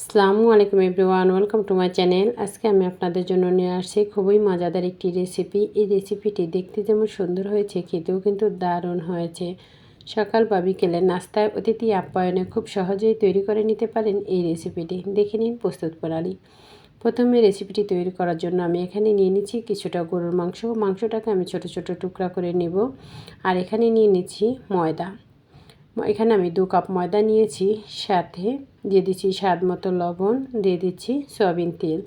আসসালামু আলাইকুম everyone, welcome to my channel. আজকে আমি আপনাদের জন্য নিয়ে আসছি খুবই মজাদার একটি রেসিপি। এই রেসিপিটি দেখতে যেমন সুন্দর হয়েছে, খেতেও কিন্তু দারুণ হয়েছে। সকাল বা বিকেলে নাস্তায় অতিথি আপ্যায়নে খুব সহজেই তৈরি করে নিতে পারেন এই রেসিপিটি। দেখে নিন প্রস্তুত প্রণালী। প্রথমে রেসিপিটি তৈরি করার জন্য আমি এখানে নিয়ে নিচ্ছি কিছুটা গরুর মাংসটাকে আমি ছোট ছোট টুকরা করে নেব। আর এখানে নিয়ে নিচ্ছি ময়দা। এখানে আমি 2 কাপ ময়দা নিয়েছি, সাথে দিয়ে দিচ্ছি স্বাদ মতো লবণ, দিয়ে দিচ্ছি সয়াবিন তেল।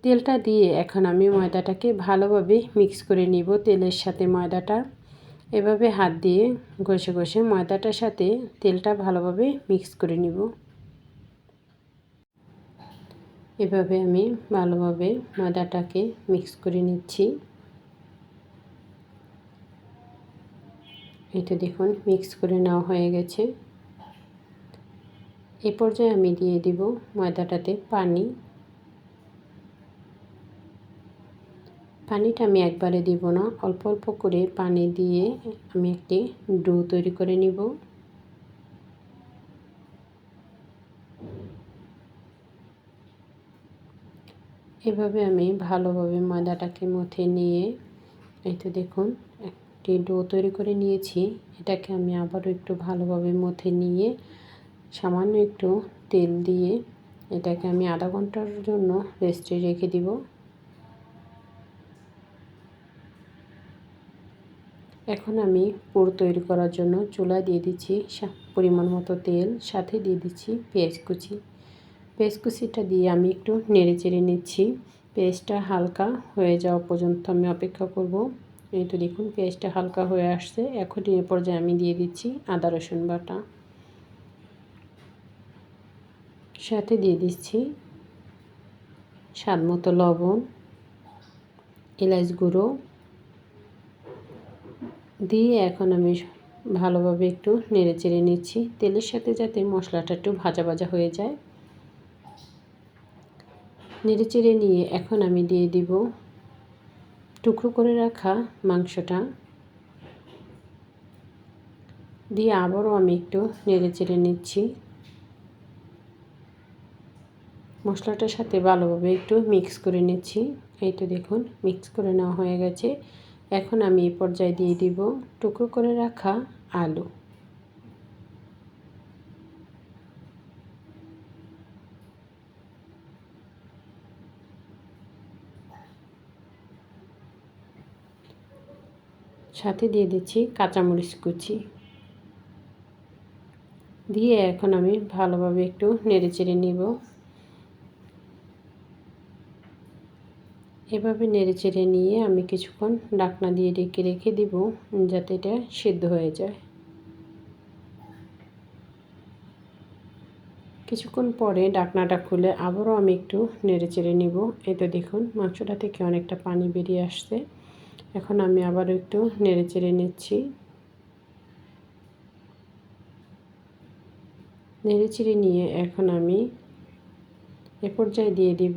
তেলটা দিয়ে এখন আমি ময়দাটাকে ভালোভাবে মিক্স করে নিব তেলের সাথে ময়দাটা। এভাবে হাত দিয়ে ঘষে ঘষে ময়দাটার সাথে তেলটা ভালোভাবে মিক্স করে নিব। এভাবে আমি ভালোভাবে ময়দাটাকে মিক্স করে নিচ্ছি। এটা দেখুন মিক্স করে নেওয়া হয়ে গেছে। এ পর্যায়ে আমি দিয়ে দিব ময়দাটাতে পানি। পানিটা আমি একবারে দিব না, অল্প অল্প করে পানি দিয়ে আমি একটি ডো তৈরি করে নিব। এভাবে আমি ভালোভাবে ময়দাটাকে মথে নিয়ে, এই তো দেখুন একটি ডো তৈরি করে নিয়েছি। এটাকে আমি আবারও একটু ভালোভাবে মথে নিয়ে সামান্য একটু তেল দিয়ে এটাকে আমি আধা ঘন্টার জন্য রেস্টে রেখে দিব। এখন আমি পুর তৈরি করার জন্য চুলায় দিয়ে দিচ্ছি পরিমাণ মতো তেল, সাথে দিয়ে দিচ্ছি পেঁয়াজ কুচি। পেঁয়াজ কুচিটা দিয়ে আমি একটু নেড়ে চেড়ে নিচ্ছি। পেঁয়াজটা হালকা হয়ে যাওয়া পর্যন্ত আমি অপেক্ষা করব। এই তো দেখুন পেঁয়াজটা হালকা হয়ে আসছে। এখন এই পর্যায়ে আমি দিয়ে দিচ্ছি আদা রসুন বাটা, সাথে দিয়ে দিচ্ছি স্বাদ মতো লবণ, এলাচ গুঁড়ো দিয়ে এখন আমি ভালোভাবে একটু নেড়ে চেড়ে নিচ্ছি, তেলের সাথে যাতে মশলাটা একটু ভাজা ভাজা হয়ে যায়। নেড়ে চেড়ে নিয়ে এখন আমি দিয়ে দিব টুকরো করে রাখা মাংসটা, দিয়ে আবারও আমি একটু নেড়ে চেড়ে নিচ্ছি। মশলাটার সাথে ভালোভাবে একটু মিক্স করে নিচ্ছি। এই তো দেখুন মিক্স করে নেওয়া হয়ে গেছে। এখন আমি এই পর্যায়ে দিয়ে দিব টুকরো করে রাখা আলু। সাথে দিয়ে দিচ্ছি কাঁচামরিচ কুচি। দিয়ে এখন আমি ভালোভাবে একটু নেড়ে চেড়ে নিব। এভাবে নেড়ে চেড়ে নিয়ে আমি কিছুক্ষণ ঢাকনা দিয়ে ঢেকে রেখে দিব, যাতে এটা সিদ্ধ হয়ে যায়। কিছুক্ষণ পরে ঢাকনাটা খুলে আবারও আমি একটু নেড়ে চেড়ে নিব। এই তো দেখুন মাংসটা থেকে অনেকটা পানি বেরিয়ে আসছে। এখন আমি আবারও একটু নেড়ে চেড়ে নিচ্ছি। নেড়ে চেড়ে নিয়ে এখন আমি এ পর্যায়ে দিয়ে দিব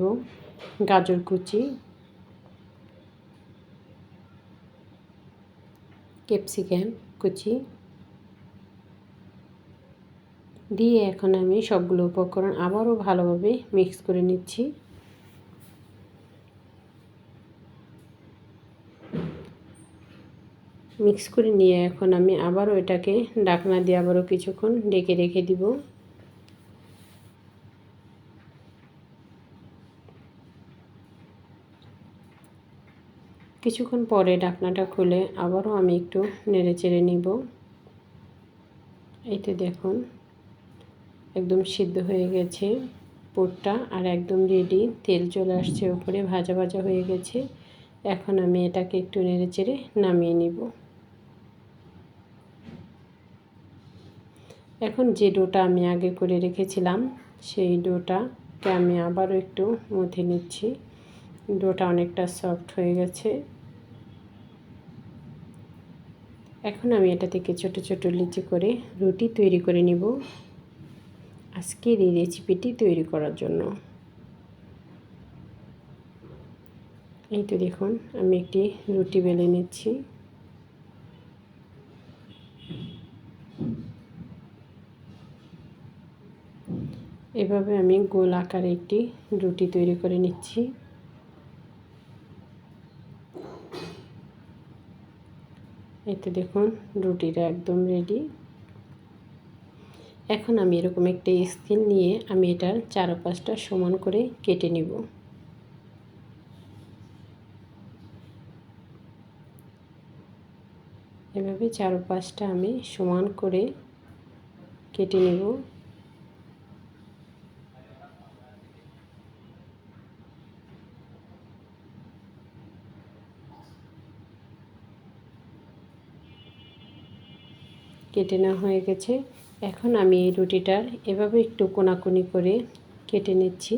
গাজর কুচি, ক্যাপসিকাম কুচি দিয়ে এখন আমি সবগুলো উপকরণ আবারও ভালোভাবে মিক্স করে নিচ্ছি। মিক্স করে নিয়ে এখন আমি আবারও এটাকে ঢাকনা দিয়ে আবারও কিছুক্ষণ ঢেকে রেখে দিব। কিছুক্ষণ পরে ঢাকনাটা খুলে আবারও আমি একটু নেড়ে চেড়ে নিব। এই তো দেখুন একদম সিদ্ধ হয়ে গেছে পুরটা, আর একদম রেডি। তেল চলে আসছে উপরে, ভাজা ভাজা হয়ে গেছে। এখন আমি এটাকে একটু নেড়ে চেড়ে নামিয়ে নিব। এখন যে ডোটা আমি আগে করে রেখেছিলাম সেই ডোটাকে আমি আবারও একটু মথে নিচ্ছি। ডোটা অনেকটা সফট হয়ে গেছে। এখন আমি এটা থেকে ছোট ছোট লিচি করে রুটি তৈরি করে নিব আজকের এই রেসিপিটি তৈরি করার জন্য। এই তো দেখুন আমি একটি রুটি বেলে নিচ্ছি। এভাবে আমি গোল আকারে একটি রুটি তৈরি করে নিচ্ছি। এতে দেখুন রুটিটা একদম রেডি। এখন আমি এরকম একটা স্কেল নিয়ে আমি এটার চারপাশটা সমান করে কেটে নিব। এভাবে চারপাশটা আমি সমান করে কেটে নেব। কেটে নেওয়া হয়ে গেছে। এখন আমি এই রুটিটার এভাবে একটু কোনাকুনি করে কেটে নিচ্ছি।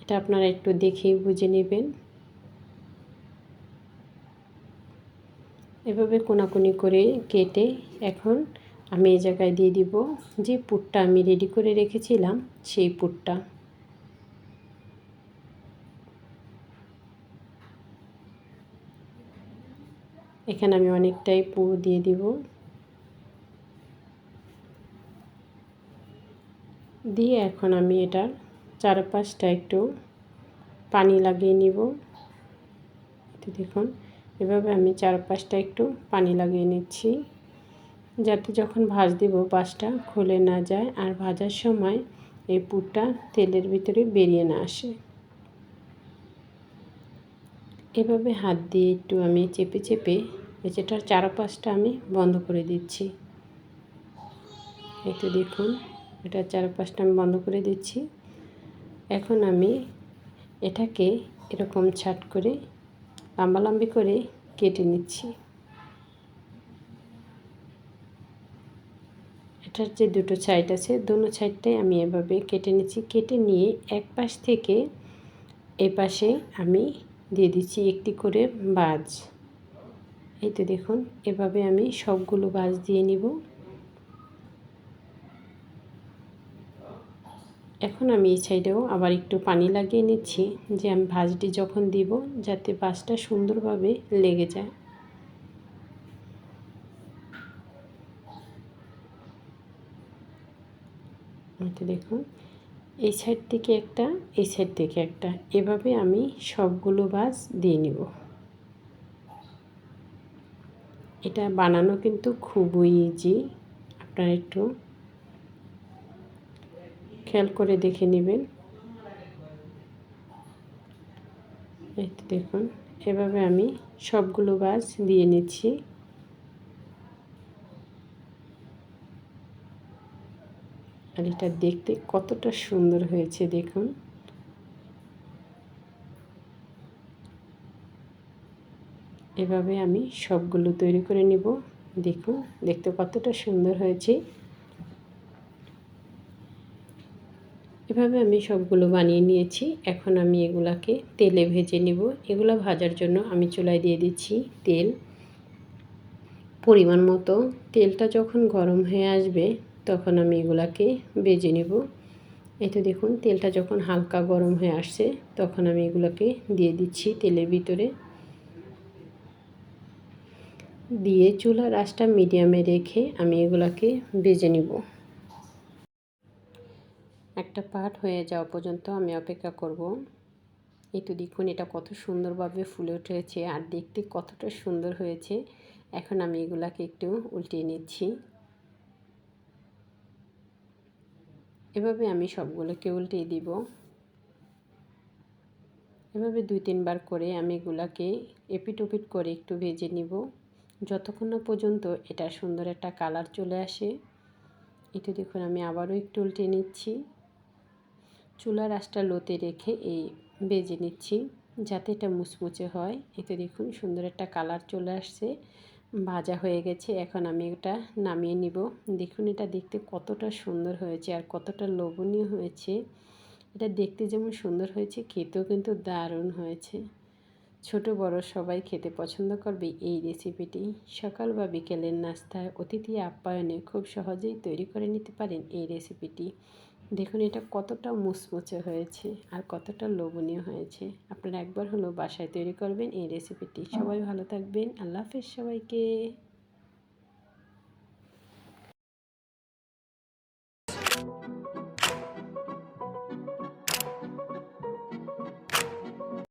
এটা আপনারা একটু দেখেই বুঝে নেবেন। এভাবে কোনাকুনি করে কেটে এখন আমি এই জায়গায় দিয়ে দিব যে পুরটা আমি রেডি করে রেখেছিলাম সেই পুরটা। এখানে আমি অনেকটাই পুর দিয়ে দিব। দিয়ে এখন আমি এটার চারপাশটা একটু পানি লাগিয়ে নিব। তো দেখুন এভাবে আমি চারপাশটা একটু পানি লাগিয়ে নিচ্ছি, যাতে যখন ভাজ দিব পাশটা খুলে না যায় আর ভাজার সময় এই পুরটা তেলের ভিতরে বেরিয়ে না আসে। এভাবে হাত দিয়ে একটু আমি চেপে চেপে এটার চারপাশটা আমি বন্ধ করে দিচ্ছি। এই তো দেখুন এটার চারপাশটা আমি বন্ধ করে দিচ্ছি। এখন আমি এটাকে এরকম ছাট করে লম্বালম্বি করে কেটে নিচ্ছি। এটার যে দুটো সাইড আছে দোনো সাইডটাই আমি এভাবে কেটে নিচ্ছি। কেটে নিয়ে এক পাশ থেকে এই পাশে আমি দিয়ে দিচ্ছি একটি করে বাজ। এই তো দেখুন এভাবে আমি সবগুলো বাজ দিয়ে নিব। এখন আমি এই সাইডেও আবার একটু পানি লাগিয়ে নিচ্ছি, যে আমি ভাজটি যখন দিব যাতে বাজটা সুন্দরভাবে লেগে যায়। তো দেখুন এই সাইড থেকে একটা, এই সাইড থেকে একটা, এভাবে আমি সবগুলো বাজ দিয়ে নিব। এটা বানানো কিন্তু খুবই ইজি, আপনারা একটু খেয়াল করে দেখে নেবেন। এই তো দেখুন এভাবে আমি সবগুলো বাজ দিয়ে নিচ্ছি। আর এটা দেখতে কতটা সুন্দর হয়েছে দেখুন। এভাবে আমি সবগুলো তৈরি করে নিব। দেখুন দেখতে কতটা সুন্দর হয়েছে। এভাবে আমি সবগুলো বানিয়ে নিয়েছি। এখন আমি এগুলাকে তেলে ভেজে নিব। এগুলো ভাজার জন্য আমি চুলায় দিয়ে দিচ্ছি তেল পরিমাণ মতো। তেলটা যখন গরম হয়ে আসবে তখন আমি এগুলাকে ভেজে নেব। এই তো দেখুন তেলটা যখন হালকা গরম হয়ে আসছে তখন আমি এগুলোকে দিয়ে দিচ্ছি তেলের ভিতরে। দিয়ে চুলার আঁচটা মিডিয়ামে রেখে আমি এগুলোকে ভেজে নিব। একটা পার্ট হয়ে যাওয়া পর্যন্ত আমি অপেক্ষা করব। এই তো দেখুন এটা কত সুন্দরভাবে ফুলে উঠেছে আর দেখতে কতটা সুন্দর হয়েছে। এখন আমি এগুলাকে একটু উল্টিয়ে নিচ্ছি। এভাবে আমি সবগুলোকে উল্টিয়ে দিব। এভাবে 2-3 বার করে আমি এগুলাকে এপিট ওপিট করে একটু ভেজে নিব, যতক্ষণ না পর্যন্ত এটা সুন্দর একটা কালার চলে আসে। এটা দেখুন আমি আবারও একটু উল্টে নিচ্ছি। চুলার আঁচটা লোতে রেখে এই ভেজে নিচ্ছি যাতে এটা মুচমুচে হয়। এতে দেখুন সুন্দর একটা কালার চলে আসছে, ভাজা হয়ে গেছে। এখন আমি এটা নামিয়ে নিব। দেখুন এটা দেখতে কতটা সুন্দর হয়েছে আর কতটা লোভনীয় হয়েছে। এটা দেখতে যেমন সুন্দর হয়েছে খেতেও কিন্তু দারুণ হয়েছে। ছোট বড় সবাই খেতে পছন্দ করবে এই রেসিপিটি। সকাল বা বিকেলের নাস্তায় অতিথি আপ্যায়নে খুব সহজেই তৈরি করে নিতে পারেন এই রেসিপিটি। দেখুন এটা কতটা মুচমুচে হয়েছে আর কতটা লোভনীয় হয়েছে। আপনারা একবার হলো বাসায় তৈরি করবেন এই রেসিপিটি। সবাই ভালো থাকবেন। আল্লাহ হাফেজ সবাইকে।